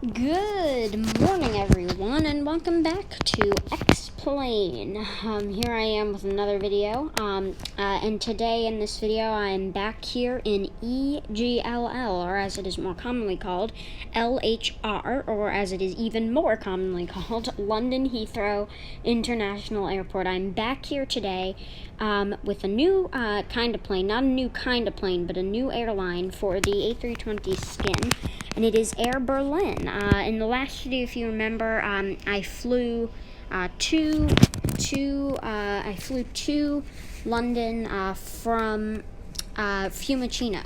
Good morning, everyone, and welcome back to X-Plane. Here I am with another video, and today in this video I'm back here in EGLL, or as it is more commonly called, LHR, or as it is even more commonly called, London Heathrow International Airport. I'm back here today with a new kind of plane, not a new kind of plane, but a new airline for the A320 skin. And it is Air Berlin. In the last video, if you remember, I flew to London from Fiumicino.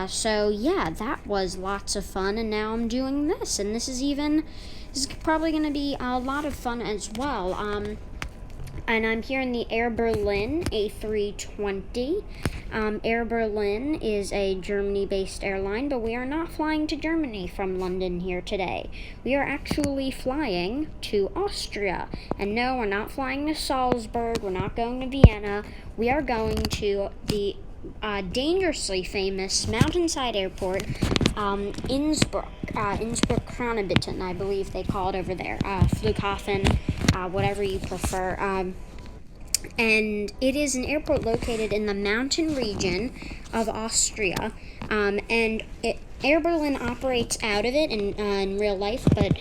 So yeah, that was lots of fun, and now I'm doing this, and this is probably going to be a lot of fun as well. And I'm here in the Air Berlin A320. Air Berlin is a Germany-based airline, but we are not flying to Germany from London here today. We are actually flying to Austria. And no, we're not flying to Salzburg, we're not going to Vienna. We are going to the dangerously famous mountainside airport, Innsbruck, Innsbruck, I believe they call it over there, Flughafen, whatever you prefer. And it is an airport located in the mountain region of Austria, and Air Berlin operates out of it in real life, but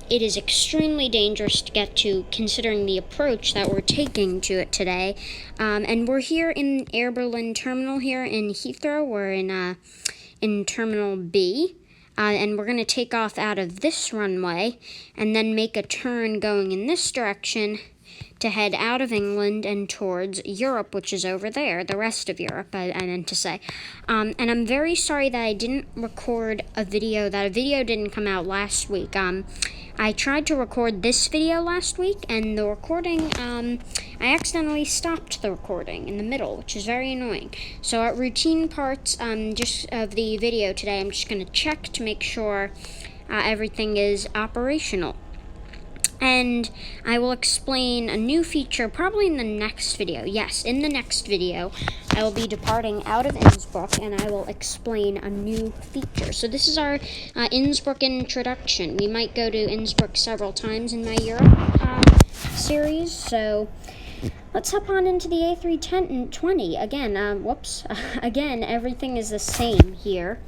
it is extremely dangerous to get to, considering the approach that we're taking to it today. And we're here in Air Berlin terminal here in Heathrow. We're in Terminal B. And we're going to take off out of this runway and then make a turn going in this direction to head out of England and towards Europe, which is over there, the rest of Europe, I meant to say. And I'm very sorry that I didn't record a video, didn't come out last week. I tried to record this video last week, and the recording, I accidentally stopped the recording in the middle, which is very annoying. So at routine parts just of the video today, I'm just going to check to make sure everything is operational. And I will explain a new feature probably in the next video. Yes, in the next video, I will be departing out of Innsbruck, and I will explain a new feature. So this is our Innsbruck introduction. We might go to Innsbruck several times in my Europe series. So let's hop on into the A320. Again, everything is the same here.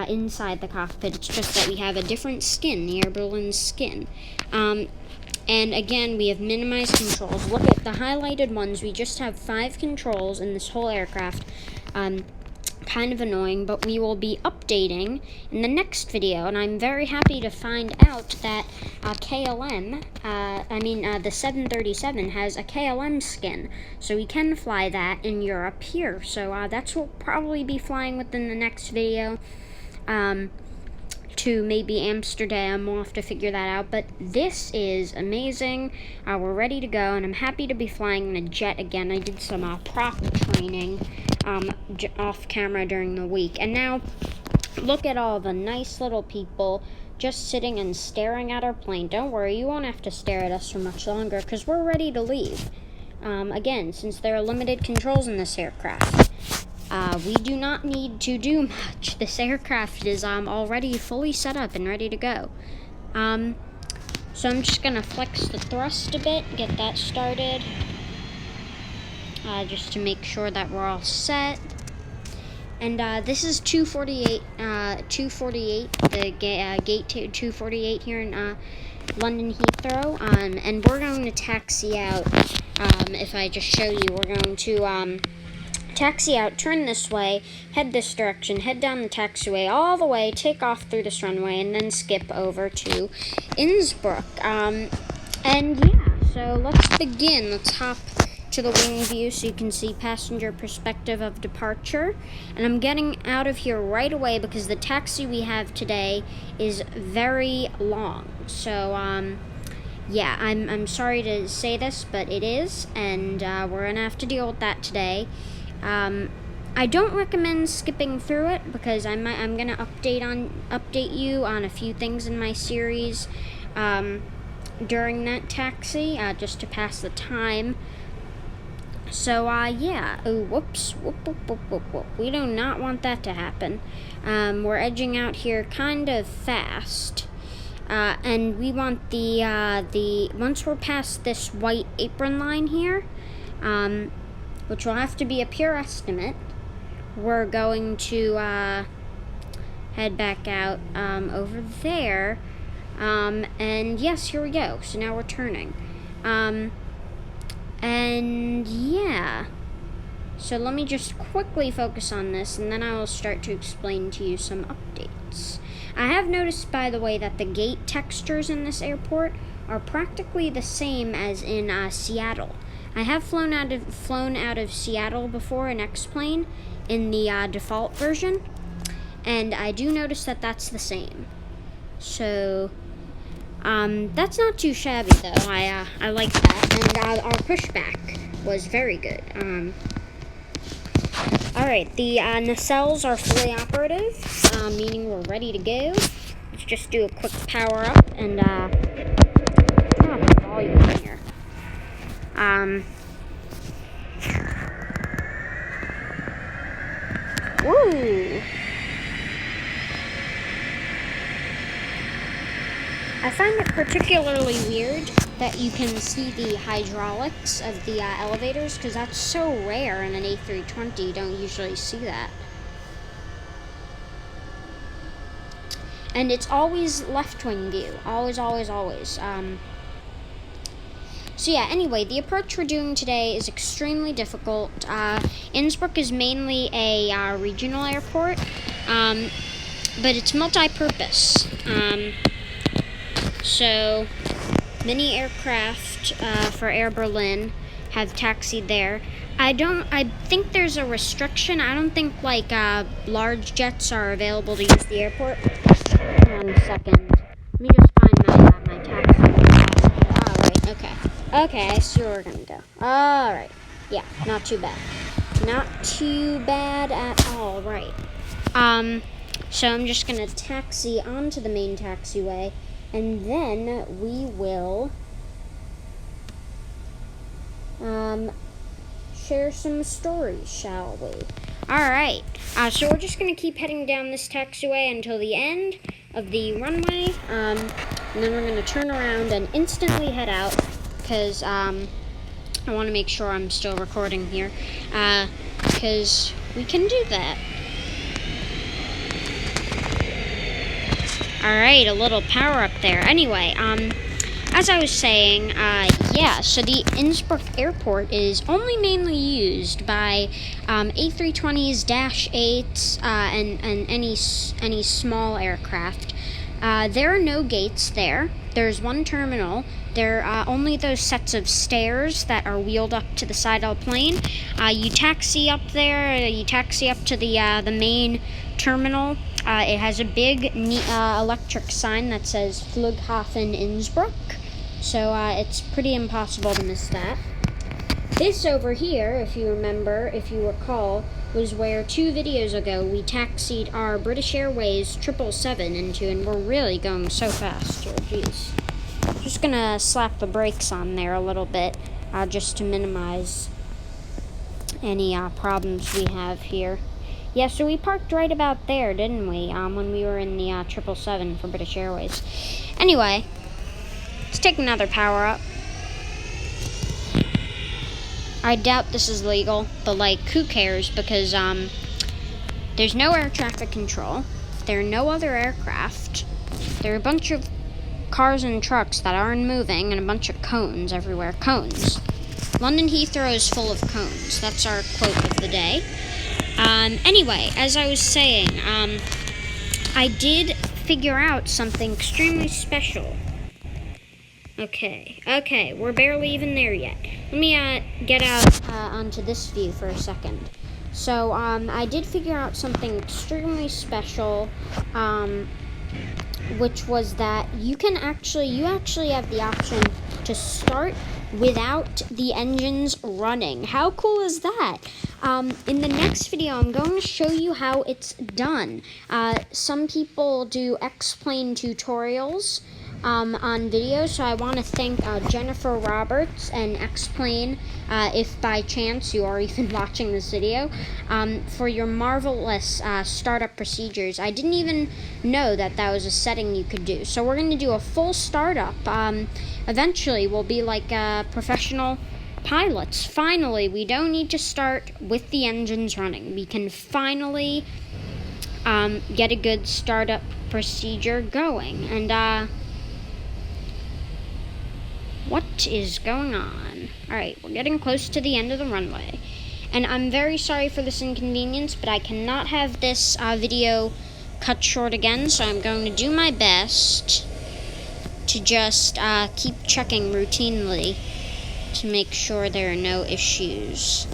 Inside the cockpit, it's just that we have a different skin, the Air Berlin skin. And again, we have minimized controls. Look at the highlighted ones. We just have 5 controls in this whole aircraft. Kind of annoying, but we will be updating in the next video. And I'm very happy to find out that KLM, the 737 has a KLM skin. So we can fly that in Europe here. So that's what we'll probably be flying within the next video. To maybe Amsterdam. We'll have to figure that out, but this is amazing. We're ready to go, and I'm happy to be flying in a jet again. I did some prop training off camera during the week, and now look at all the nice little people just sitting and staring at our plane. Don't worry, you won't have to stare at us for much longer, because we're ready to leave. Again, since there are limited controls in this aircraft, we do not need to do much. This aircraft is already fully set up and ready to go. So I'm just going to flex the thrust a bit, get that started, just to make sure that we're all set. And this is 248, the gate 248 here in London Heathrow, and we're going to taxi out. If I just show you, we're going to taxi out, turn this way, head this direction, head down the taxiway all the way, take off through this runway, and then skip over to Innsbruck. And yeah, so let's begin. Let's hop to the wing view so you can see passenger perspective of departure. And I'm getting out of here right away because the taxi we have today is very long. So, yeah, I'm sorry to say this, but it is, and we're gonna have to deal with that today. I don't recommend skipping through it because I'm gonna update you on a few things in my series during that taxi, just to pass the time. So, yeah. Oh, whoops. Whoop. We do not want that to happen. We're edging out here kind of fast. And we want once we're past this white apron line here, which will have to be a pure estimate, we're going to, head back out, over there. And yes, here we go. So now we're turning. And yeah, so let me just quickly focus on this, and then I will start to explain to you some updates. I have noticed, by the way, that the gate textures in this airport are practically the same as in Seattle. I have flown out of Seattle before in X-plane in the default version, and I do notice that that's the same. So that's not too shabby, though. I like that, and our pushback was very good. Alright, the nacelles are fully operative, meaning we're ready to go. Let's just do a quick power up and turn up the volume here. Woo! I find it particularly weird that you can see the hydraulics of the elevators, because that's so rare in an A320. You don't usually see that. And it's always left-wing view. Always. So yeah, anyway, the approach we're doing today is extremely difficult. Innsbruck is mainly a regional airport, but it's multi-purpose. So many aircraft for Air Berlin have taxied there. I think there's a restriction. I don't think large jets are available to use the airport. Hang on a second. Let me just find my taxi. Alright, okay, I see where we're gonna go. Alright. Yeah, not too bad. Not too bad at all, right. So I'm just gonna taxi onto the main taxiway, and then we will share some stories, shall we? Alright, so we're just going to keep heading down this taxiway until the end of the runway, and then we're going to turn around and instantly head out, because I want to make sure I'm still recording here, because we can do that. Alright, a little power up there. Anyway, as I was saying, yeah, so the Innsbruck airport is only mainly used by A320s, -8s, and any small aircraft. There are no gates there. There's one terminal. There are only those sets of stairs that are wheeled up to the side of the plane. You taxi up there. You taxi up to the main terminal. It has a big electric sign that says Flughafen Innsbruck. So it's pretty impossible to miss that. This over here, if you recall, was where 2 videos ago we taxied our British Airways 777 into, and we're really going so fast here, jeez. Just gonna slap the brakes on there a little bit, just to minimize any problems we have here. Yeah, so we parked right about there, didn't we, when we were in the 777 for British Airways. Anyway, let's take another power up. I doubt this is legal, but who cares, because there's no air traffic control. There are no other aircraft. There are a bunch of cars and trucks that aren't moving, and a bunch of cones everywhere. Cones. London Heathrow is full of cones. That's our quote of the day. Anyway, as I was saying, I did figure out something extremely special. Okay, we're barely even there yet. Let me get out onto this view for a second. So, I did figure out something extremely special, which was that you actually have the option to start without the engines running. How cool is that? In the next video, I'm going to show you how it's done. Some people do X-plane tutorials, on video, so I want to thank Jennifer Roberts and X-Plane, if by chance you are even watching this video, for your marvelous startup procedures. I didn't even know that that was a setting you could do. So we're going to do a full startup. Eventually, we'll be like professional pilots. Finally, we don't need to start with the engines running. We can finally get a good startup procedure going. And what is going on? Alright, we're getting close to the end of the runway. And I'm very sorry for this inconvenience, but I cannot have this video cut short again, so I'm going to do my best to just keep checking routinely to make sure there are no issues.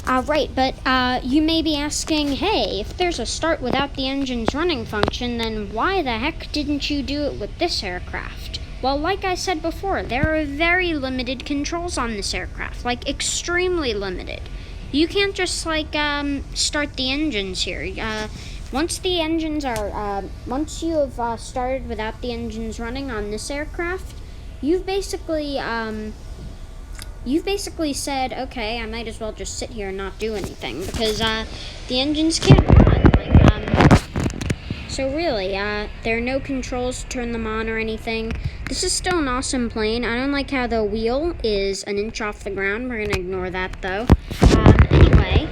Right, but you may be asking, hey, if there's a start without the engines running function, then why the heck didn't you do it with this aircraft? Well, like I said before, there are very limited controls on this aircraft, like extremely limited. You can't just like start the engines here. Once the engines are, once you have started without the engines running on this aircraft, you've basically said, okay, I might as well just sit here and not do anything because the engines can't run. So really, there are no controls to turn them on or anything. This is still an awesome plane. I don't like how the wheel is an inch off the ground. We're going to ignore that, though. Anyway.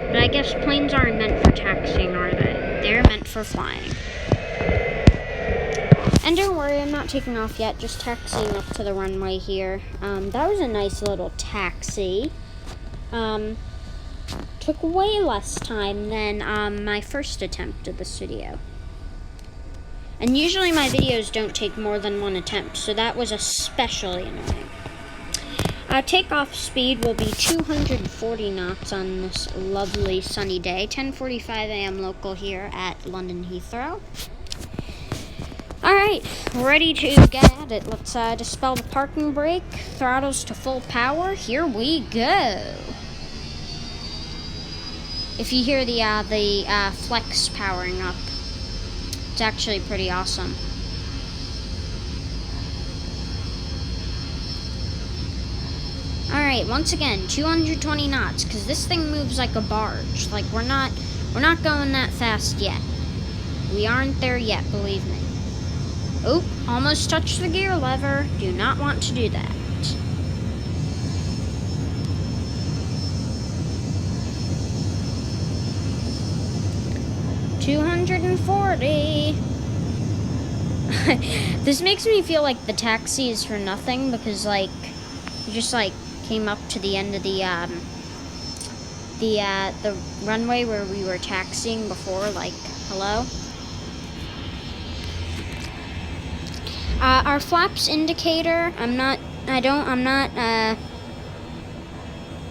But I guess planes aren't meant for taxiing, are they? They're meant for flying. And don't worry, I'm not taking off yet. Just taxiing up to the runway here. That was a nice little taxi. Took way less time than my first attempt at this video. And usually my videos don't take more than one attempt, so that was especially annoying. Takeoff speed will be 240 knots on this lovely sunny day. 10:45 a.m. local here at London Heathrow. Alright, ready to get at it. Let's dispel the parking brake. Throttles to full power. Here we go. If you hear the flex powering up, it's actually pretty awesome. Alright, once again, 220 knots, because this thing moves like a barge. Like, we're not going that fast yet. We aren't there yet, believe me. Oh, almost touched the gear lever. Do not want to do that. $240. This makes me feel like the taxi is for nothing because, like, we just like came up to the end of the runway where we were taxiing before. Like, hello. Our flaps indicator.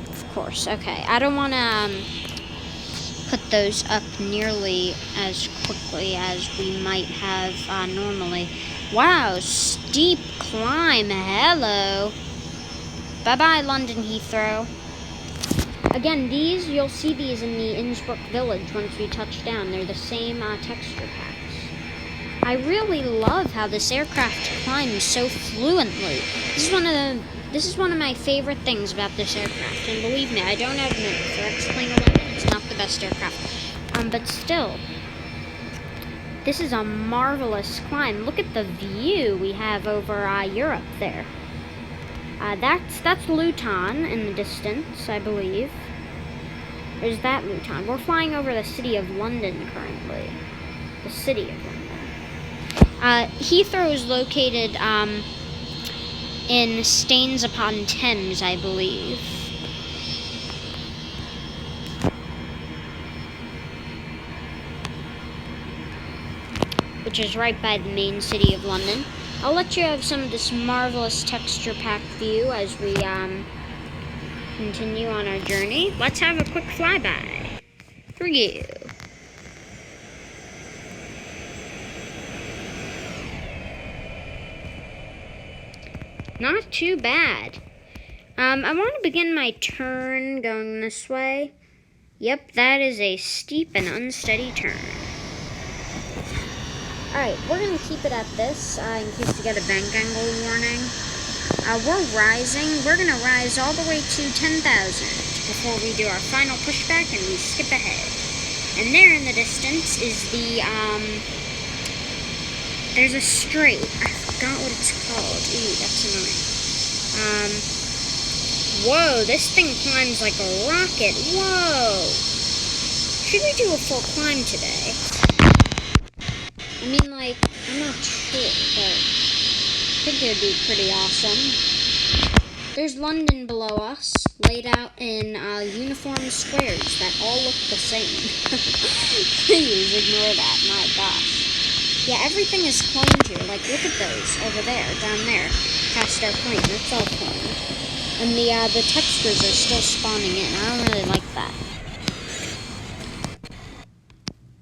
Of course. Okay. I don't want to put those up nearly as quickly as we might have normally. Wow, steep climb. Hello. Bye-bye, London Heathrow. Again, you'll see these in the Innsbruck village once we touch down. They're the same texture packs. I really love how this aircraft climbs so fluently. This is one of my favorite things about this aircraft. And believe me, I don't admit it. For X-Plane 11, it's not the best aircraft. But still, this is a marvelous climb. Look at the view we have over Europe there. That's Luton in the distance, I believe. There's that Luton. We're flying over the city of London currently. The city of London. Heathrow is located in Staines-upon-Thames, I believe. Which is right by the main city of London. I'll let you have some of this marvelous texture pack view as we continue on our journey. Let's have a quick flyby for you. Not too bad. I want to begin my turn going this way. Yep, that is a steep and unsteady turn. Alright, we're going to keep it at this in case you get a bank angle warning. We're rising. We're going to rise all the way to 10,000 before we do our final pushback and we skip ahead. And there in the distance is the, there's a strait. I forgot what it's called. Ooh, that's annoying. Whoa, this thing climbs like a rocket. Whoa. Should we do a full climb today? I mean, like, I'm not sure, but I think it would be pretty awesome. There's London below us, laid out in uniform squares that all look the same. Please ignore that, my gosh. Yeah, everything is cloned here. Like, look at those over there, down there, past our plane. It's all cloned. And the textures are still spawning in. I don't really like that.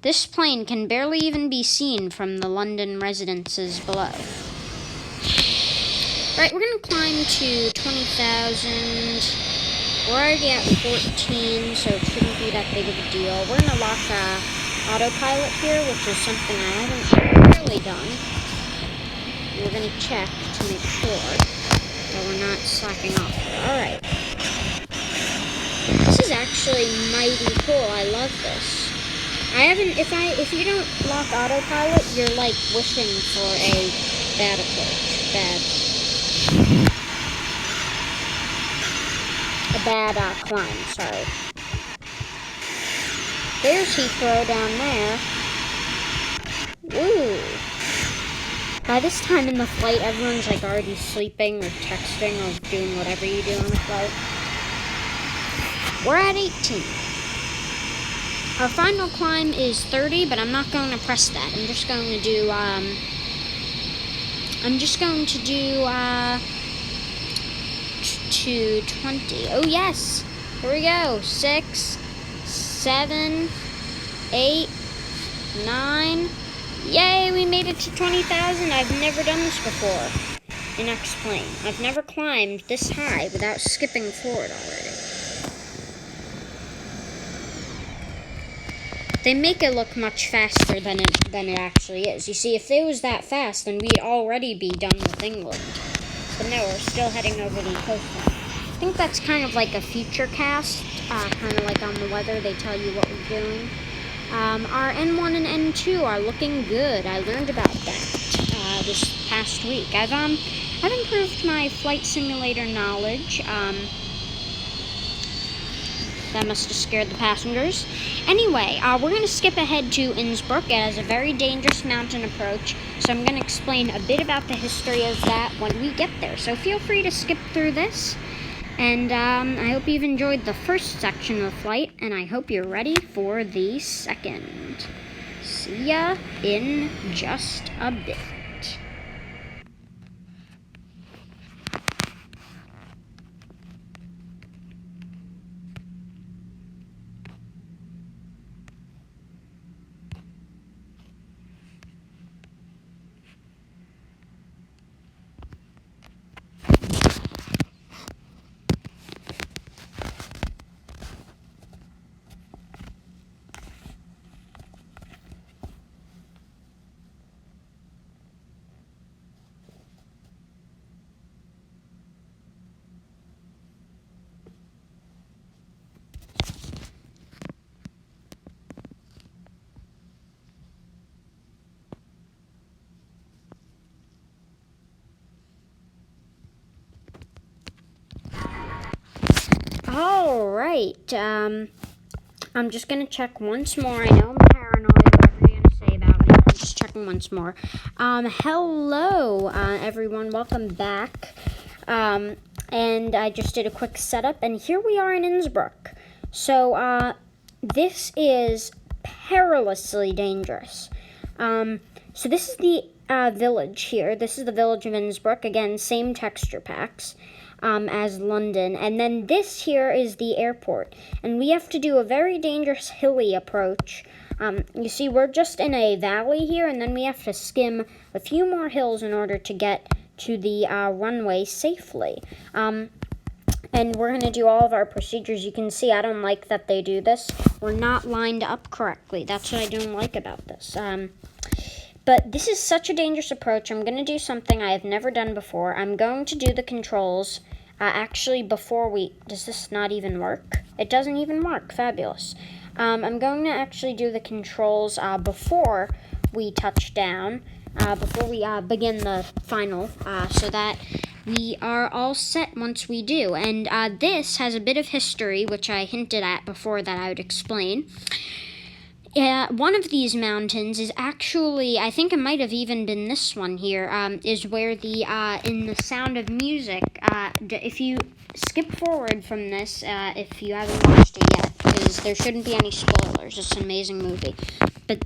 This plane can barely even be seen from the London residences below. Right, we're going to climb to 20,000. We're already at 14, so it shouldn't be that big of a deal. We're going to lock autopilot here, which is something I haven't really done. We're going to check to make sure that we're not slacking off. Alright. This is actually mighty cool. I love this. I haven't, if you don't lock autopilot, you're like wishing for a bad approach. A bad climb, sorry. There's Heathrow down there. Woo! By this time in the flight, everyone's like already sleeping or texting or doing whatever you do on the flight. We're at 18. Our final climb is 30, but I'm not going to press that. I'm just going to do, to 20. Oh, yes. Here we go. 6, 7, 8, 9. Yay, we made it to 20,000. I've never done this before in X-Plane. I've never climbed this high without skipping forward already. They make it look much faster than it actually is. You see, if it was that fast, then we'd already be done with England. But no, we're still heading over the coastline. I think that's kind of like a future cast, kind of like on the weather. They tell you what we're doing. Our N1 and N2 are looking good. I learned about that this past week. I've improved my flight simulator knowledge. That must have scared the passengers. Anyway, we're going to skip ahead to Innsbruck. It has a very dangerous mountain approach, so I'm going to explain a bit about the history of that when we get there. So feel free to skip through this. And I hope you've enjoyed the first section of the flight, and I hope you're ready for the second. See ya in just a bit. Alright, I'm just going to check once more. I know I'm paranoid, whatever you're going to say about me. I'm just checking once more. Hello, everyone. Welcome back. And I just did a quick setup, and here we are in Innsbruck. So, this is perilously dangerous. So this is the village here. This is the village of Innsbruck. Again, same texture packs. As London. And then this here is the airport. And we have to do a very dangerous hilly approach. You see, we're just in a valley here, and then we have to skim a few more hills in order to get to the runway safely. And we're going to do all of our procedures. You can see I don't like that they do this. We're not lined up correctly. That's what I don't like about this. But this is such a dangerous approach. I'm going to do something I have never done before. I'm going to do the controls actually before we... Does this not even work? It doesn't even work. Fabulous. I'm going to actually do the controls before we touch down, before we begin the final, so that we are all set once we do. And this has a bit of history, which I hinted at before that I would explain. One of these mountains is actually, I think it might have even been this one here, is where the, in The Sound of Music, if you skip forward from this, if you haven't watched it yet, because there shouldn't be any spoilers, it's an amazing movie. But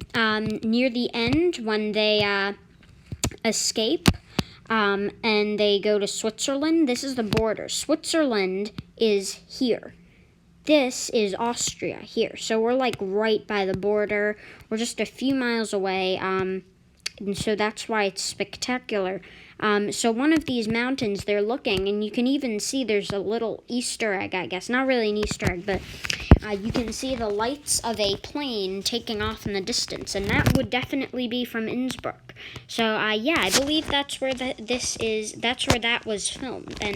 near the end, when they escape, and they go to Switzerland, this is the border. Switzerland is here. This is Austria here. So we're like right by the border. We're just a few miles away. And so that's why it's spectacular. So one of these mountains, they're looking, and you can even see there's a little Easter egg, I guess. Not really an Easter egg, but you can see the lights of a plane taking off in the distance. And that would definitely be from Innsbruck. So, yeah, I believe that's where that's where that was filmed. And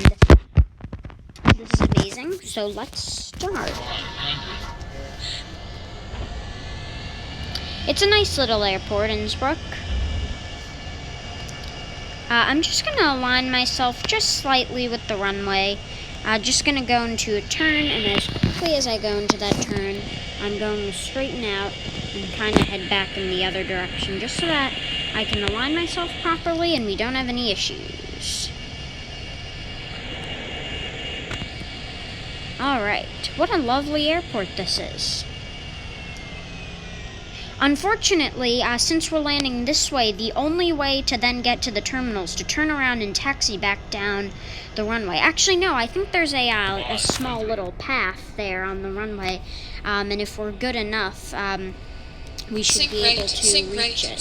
this is amazing, so let's start. It's a nice little airport, Innsbruck. I'm just going to align myself just slightly with the runway. Just going to go into a turn, and as quickly as I go into that turn, I'm going to straighten out and kind of head back in the other direction, just so that I can align myself properly and we don't have any issues. Alright, what a lovely airport this is. Unfortunately, since we're landing this way, the only way to then get to the terminal is to turn around and taxi back down the runway. Actually, no, I think there's a small little path there on the runway, and if we're good enough, we should be able to reach it. I'm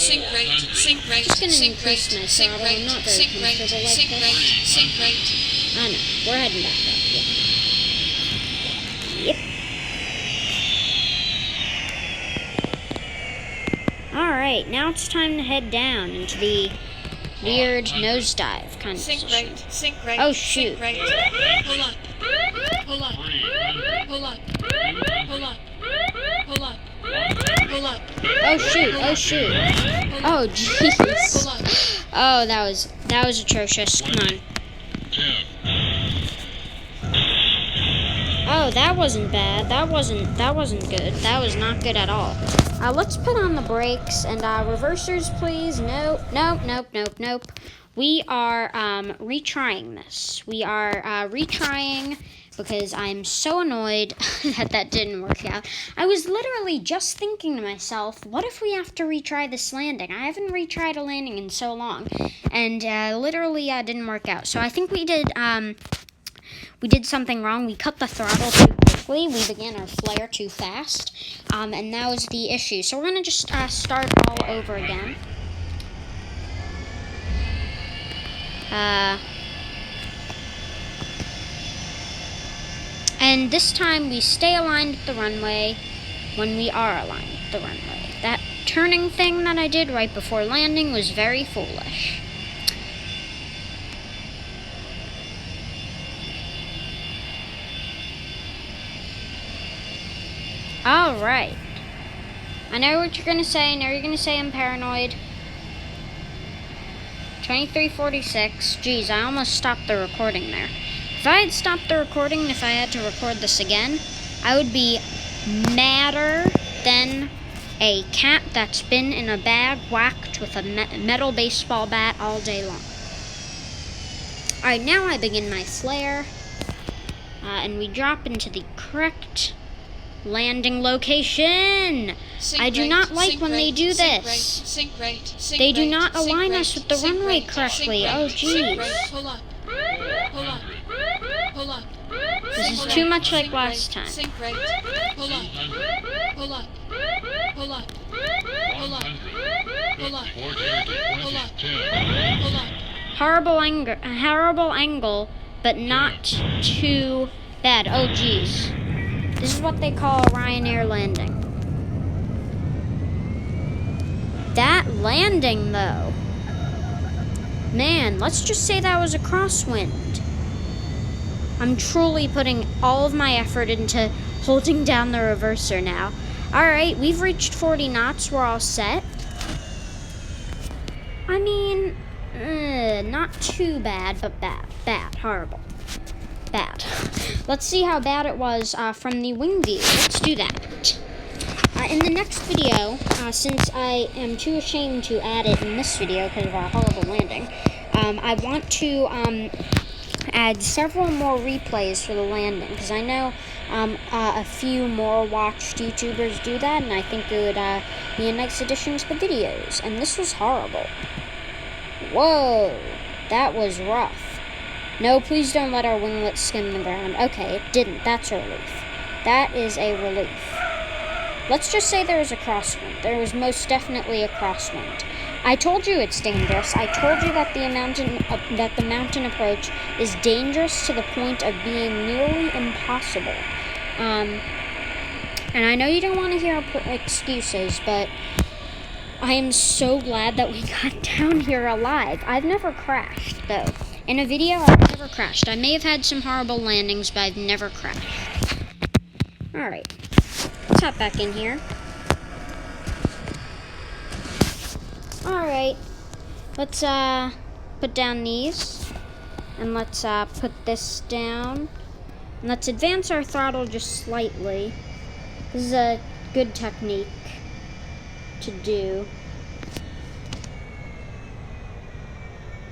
just going to increase my throttle. I'm not very comfortable like this. I know, we're heading back up, yeah. Yep. Alright, now it's time to head down into the weird nosedive kind of position. Oh, shoot. Pull up. Pull up. Pull up. Pull up. Pull up. Pull up. Oh, shoot. Oh, shoot. Oh, jeez. Oh, that was atrocious. Come on. Oh, that wasn't bad. That wasn't good. That was not good at all. Let's put on the brakes and reversers, please. Nope. We are retrying this. We are retrying because I'm so annoyed that didn't work out. I was literally just thinking to myself, what if we have to retry this landing? I haven't retried a landing in so long, and literally didn't work out. So I think we did something wrong. We cut the throttle too quickly. We began our flare too fast. And that was the issue. So we're going to just start all over again. And this time we stay aligned with the runway when we are aligned with the runway. That turning thing that I did right before landing was very foolish. Alright. I know what you're going to say. I know you're going to say I'm paranoid. 2346. Geez, I almost stopped the recording there. If I had stopped the recording and if I had to record this again, I would be madder than a cat that's been in a bag whacked with a metal baseball bat all day long. Alright, now I begin my flare. And we drop into the correct landing location. I do not like when they do this. They do not align us with the runway correctly. Oh, jeez. This is too much like last time. Horrible angle, but not too bad. Oh, jeez. This is what they call a Ryanair landing. That landing, though. Man, let's just say that was a crosswind. I'm truly putting all of my effort into holding down the reverser now. Alright, we've reached 40 knots. We're all set. I mean, not too bad, but bad. Bad. Horrible. Bad. Let's see how bad it was from the wing view. Let's do that. In the next video, since I am too ashamed to add it in this video because of our horrible landing, I want to add several more replays for the landing, because I know a few more watched YouTubers do that, and I think it would be a nice addition to the videos. And this was horrible. Whoa, that was rough. No, please don't let our winglet skim the ground. Okay, it didn't. That's a relief. That is a relief. Let's just say there was a crosswind. There was most definitely a crosswind. I told you it's dangerous. I told you that the mountain approach is dangerous to the point of being nearly impossible. And I know you don't want to hear excuses, but I am so glad that we got down here alive. I've never crashed, though. In a video, I've never crashed. I may have had some horrible landings, but I've never crashed. Alright. Let's hop back in here. Alright. Let's put down these. And let's put this down. And let's advance our throttle just slightly. This is a good technique to do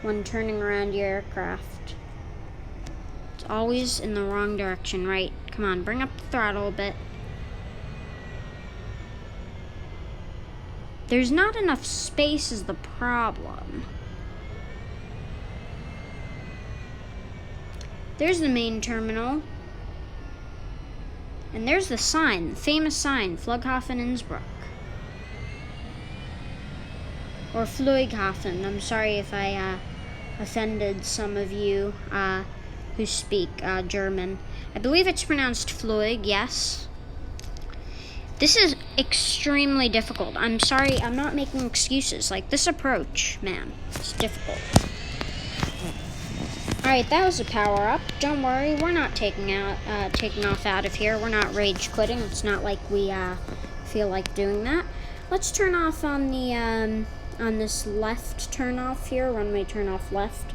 when turning around your aircraft. It's always in the wrong direction, right? Come on, bring up the throttle a bit. There's not enough space is the problem. There's the main terminal. And there's the sign, the famous sign, Flughafen Innsbruck. Or Flughafen. I'm sorry if I offended some of you who speak German. I believe it's pronounced Flug, yes. This is extremely difficult. I'm sorry, I'm not making excuses. Like, this approach, man, it's difficult. Alright, that was a power-up. Don't worry, we're not taking off out of here. We're not rage quitting. It's not like we feel like doing that. Let's turn off on the on this left turn off here, runway turn off left,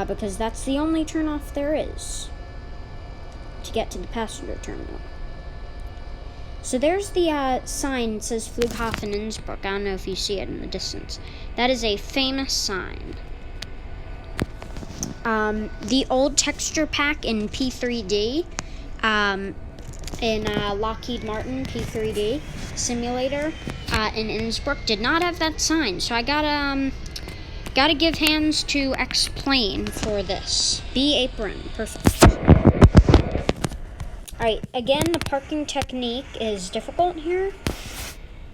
because that's the only turn off there is to get to the passenger terminal. So there's the sign that says Flughafen Innsbruck. I don't know if you see it in the distance. That is a famous sign. The old texture pack in P3D, in Lockheed Martin P3D simulator in Innsbruck did not have that sign. So I gotta give hands to X-Plane for this. B apron, perfect. Alright, again, the parking technique is difficult here.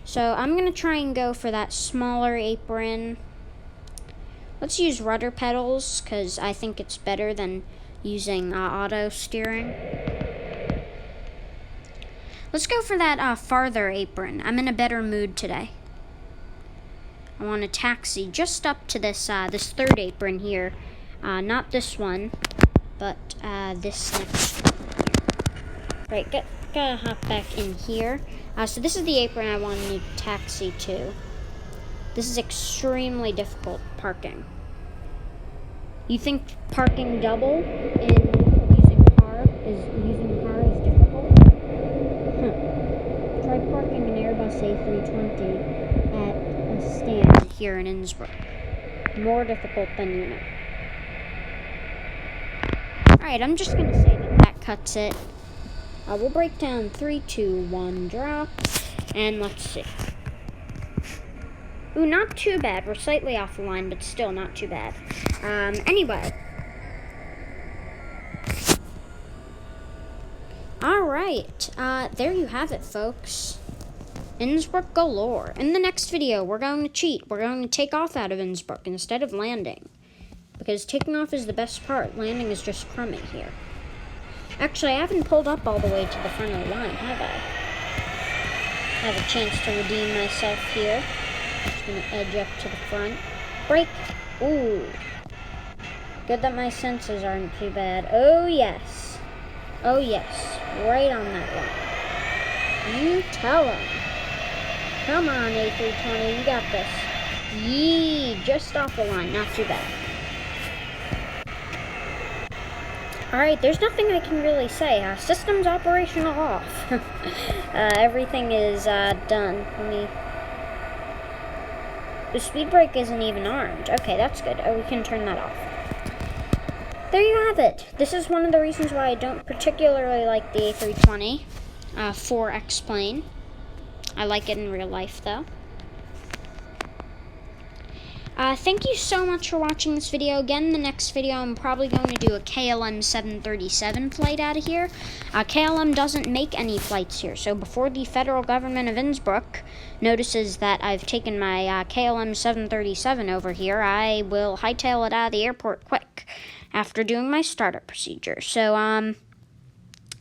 So I'm going to try and go for that smaller apron. Let's use rudder pedals, because I think it's better than using auto steering. Let's go for that farther apron. I'm in a better mood today. I want to taxi just up to this this third apron here. Not this one, but this next one. Right, gotta hop back in here. So this is the apron I want to taxi to. This is extremely difficult parking. You think parking double in using car is difficult? Try parking an Airbus A320 at a stand here in Innsbruck. More difficult than you know. Alright, I'm just gonna say that cuts it. We'll break down 3, 2, 1, drop, and let's see. Ooh, not too bad. We're slightly off the line, but still not too bad. Anyway. Alright, there you have it, folks. Innsbruck galore. In the next video, we're going to cheat. We're going to take off out of Innsbruck instead of landing. Because taking off is the best part. Landing is just crummy here. Actually, I haven't pulled up all the way to the front of the line, have I? I have a chance to redeem myself here. Just gonna edge up to the front. Brake. Ooh. Good that my senses aren't too bad. Oh, yes. Oh, yes. Right on that line. You tell him. Come on, A320. You got this. Yee. Just off the line. Not too bad. Alright, there's nothing I can really say. Systems operational off. Everything is done. The speed brake isn't even armed. Okay, that's good. Oh, we can turn that off. There you have it. This is one of the reasons why I don't particularly like the A320 4X plane. I like it in real life, though. Thank you so much for watching this video. Again, the next video, I'm probably going to do a KLM 737 flight out of here. KLM doesn't make any flights here, so before the federal government of Innsbruck notices that I've taken my KLM 737 over here, I will hightail it out of the airport quick after doing my startup procedure. So,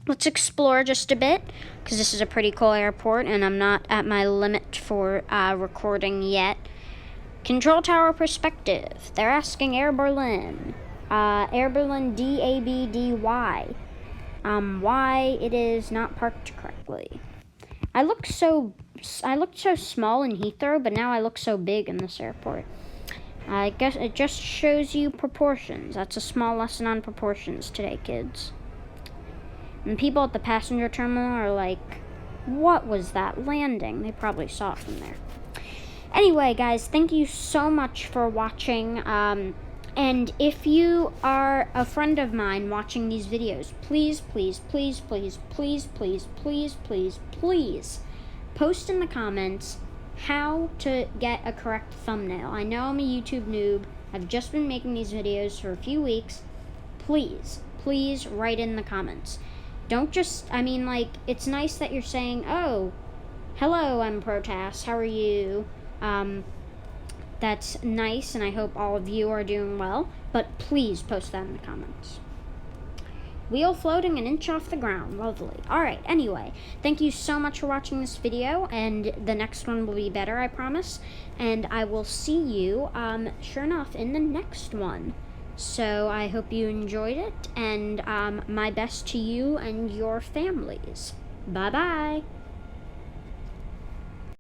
let's explore just a bit, because this is a pretty cool airport, and I'm not at my limit for recording yet. Control tower perspective. They're asking Air Berlin. Air Berlin DABDY. Why it is not parked correctly. I looked so small in Heathrow, but now I look so big in this airport. I guess it just shows you proportions. That's a small lesson on proportions today, kids. And people at the passenger terminal are like, what was that landing? They probably saw it from there. Anyway, guys, thank you so much for watching. And if you are a friend of mine watching these videos, please, please, please, please, please, please, please, please, please, post in the comments how to get a correct thumbnail. I know I'm a YouTube noob. I've just been making these videos for a few weeks. Please, please write in the comments. Don't just, it's nice that you're saying, oh, hello, I'm Protas, how are you? That's nice, and I hope all of you are doing well, but please post that in the comments. Wheel floating an inch off the ground. Lovely. Alright, anyway, thank you so much for watching this video, and the next one will be better, I promise, and I will see you, sure enough, in the next one. So I hope you enjoyed it, and my best to you and your families. Bye-bye.